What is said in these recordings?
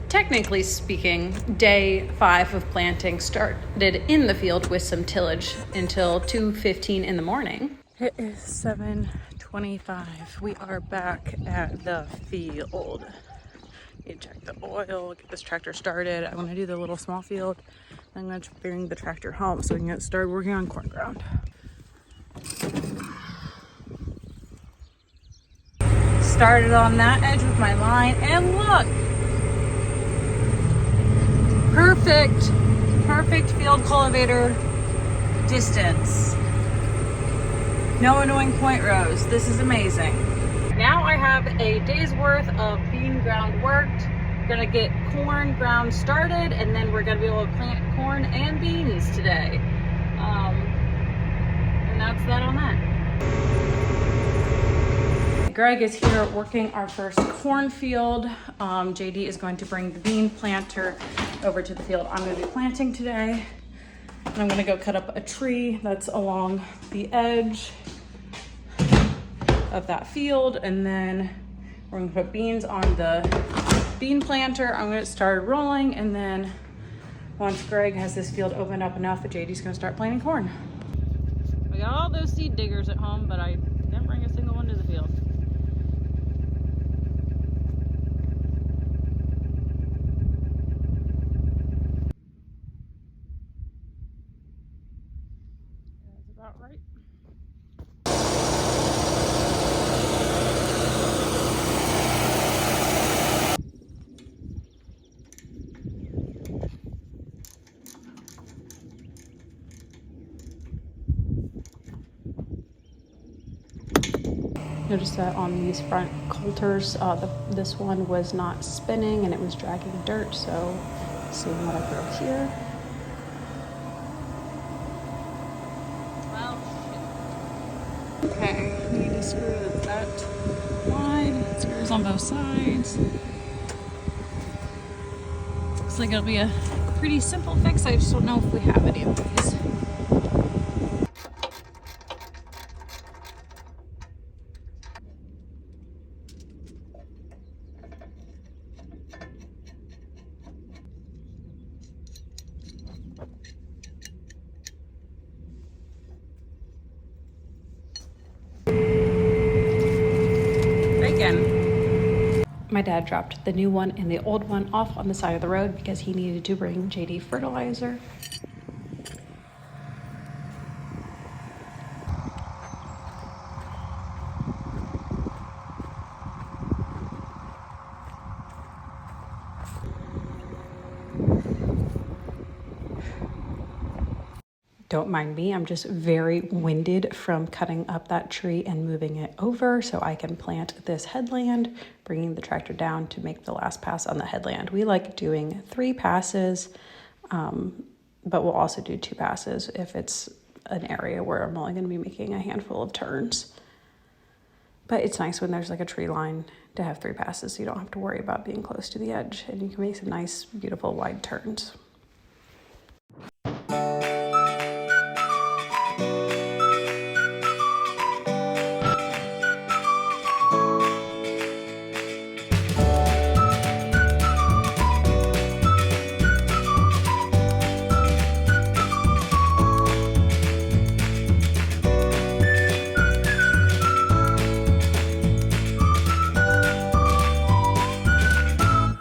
technically speaking, day 5 of planting started in the field with some tillage until 2:15 in the morning. It is 7:25. We are back at the field. Need to check the oil, get this tractor started. I want to do the little small field. I'm going to bring the tractor home so we can get started working on corn ground. Started on that edge with my line, and look! Perfect field cultivator distance. No annoying point rows. This is amazing. Now I have a day's worth of bean ground worked. Gonna get corn ground started, and then we're gonna be able to plant corn and beans today. And that's that on that. Greg is here working our first cornfield. JD is going to bring the bean planter over to the field I'm going to be planting today. And I'm going to go cut up a tree that's along the edge of that field. And then we're going to put beans on the bean planter. I'm going to start rolling. And then once Greg has this field opened up enough, JD's going to start planting corn. We got all those seed diggers at home, but I didn't bring a single one to the field. Right. Notice that on these front coulters, this one was not spinning and it was dragging dirt, so seeing what I throw here. Okay, need to screw that wide. Screws on both sides. Looks like it'll be a pretty simple fix. I just don't know if we have any of these. My dad dropped the new one and the old one off on the side of the road because he needed to bring JD fertilizer. Don't mind me, I'm just very winded from cutting up that tree and moving it over so I can plant this headland, bringing the tractor down to make the last pass on the headland. We like doing 3 passes, but we'll also do 2 passes if it's an area where I'm only going to be making a handful of turns. But it's nice when there's like a tree line to have 3 passes so you don't have to worry about being close to the edge, and you can make some nice, beautiful wide turns.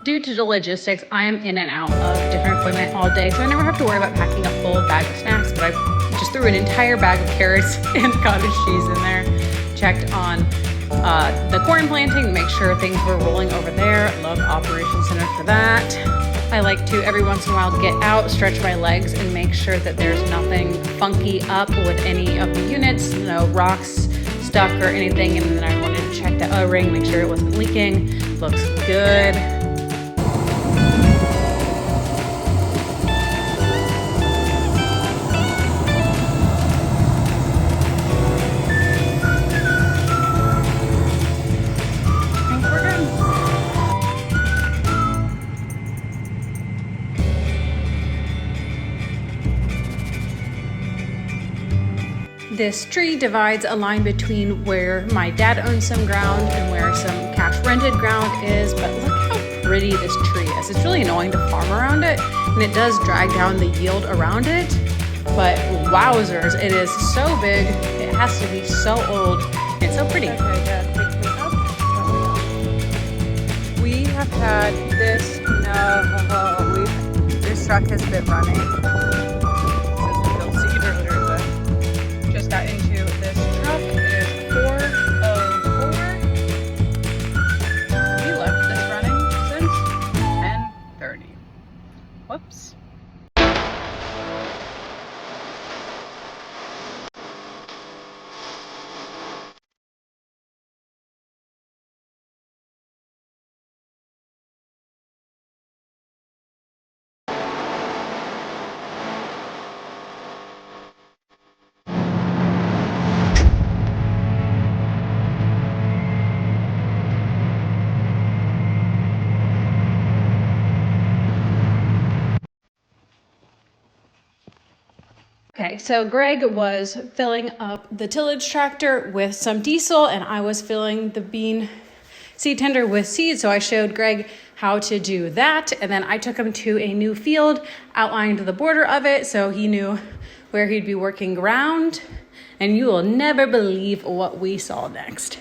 Due to the logistics, I am in and out of different equipment all day, so I never have to worry about packing a full bag of snacks, but I just threw an entire bag of carrots and cottage cheese in there. Checked on the corn planting to make sure things were rolling over there. I love Operations Center for that. I like to, every once in a while, get out, stretch my legs, and make sure that there's nothing funky up with any of the units, no rocks stuck or anything, and then I wanted to check the O-ring, make sure it wasn't leaking. Looks good. This tree divides a line between where my dad owns some ground and where some cash rented ground is, but look how pretty this tree is. It's really annoying to farm around it, and it does drag down the yield around it. But wowzers, it is so big. It has to be so old and so pretty. Okay, Dad, take me up. We have had this. This truck has been running since we built seed earlier. But just got into this truck. It is 4:04. We left this running since 10:30. Whoops. Okay, so Greg was filling up the tillage tractor with some diesel, and I was filling the bean seed tender with seed. So I showed Greg how to do that, and then I took him to a new field, outlined the border of it so he knew where he'd be working ground, and you will never believe what we saw next.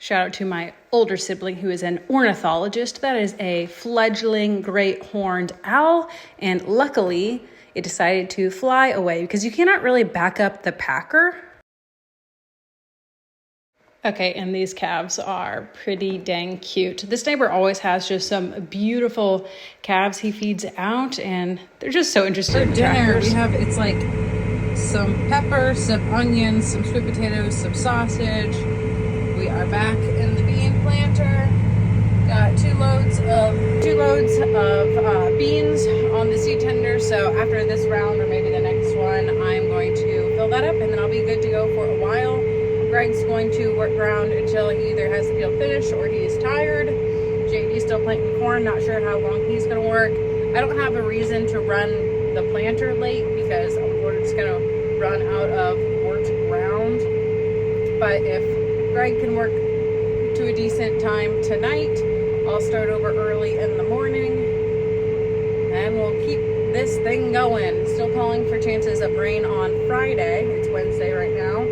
Shout out to my older sibling who is an ornithologist. That is a fledgling great horned owl. And luckily, it decided to fly away because you cannot really back up the packer. Okay, and these calves are pretty dang cute. This neighbor always has just some beautiful calves he feeds out, and they're just so interested in dinner, tractors. it's like some pepper, some onions, some sweet potatoes, some sausage. We are back in the bean planter. Got two loads of beans on the seed tender. So after this round or maybe the next one, I'm going to fill that up and then I'll be good to go for a while. Greg's going to work ground until he either has the field finished or he's tired. JD's still planting corn, not sure how long he's gonna work. I don't have a reason to run the planter late because we're just gonna run out of worked ground. But if Greg can work to a decent time tonight, I'll start over early in the morning and we'll keep this thing going. Still calling for chances of rain on Friday. It's Wednesday right now.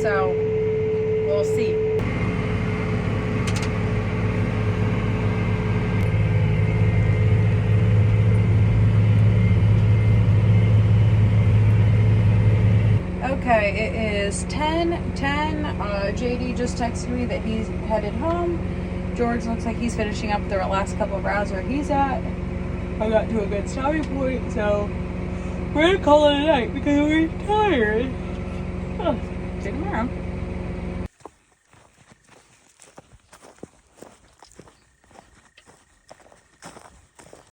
So we'll see. Okay, it is 10:10. JD just texted me that he's headed home. George looks like he's finishing up the last couple of rounds where he's at. I got to a good stopping point, so we're gonna call it a night because we're tired. Oh, see you tomorrow.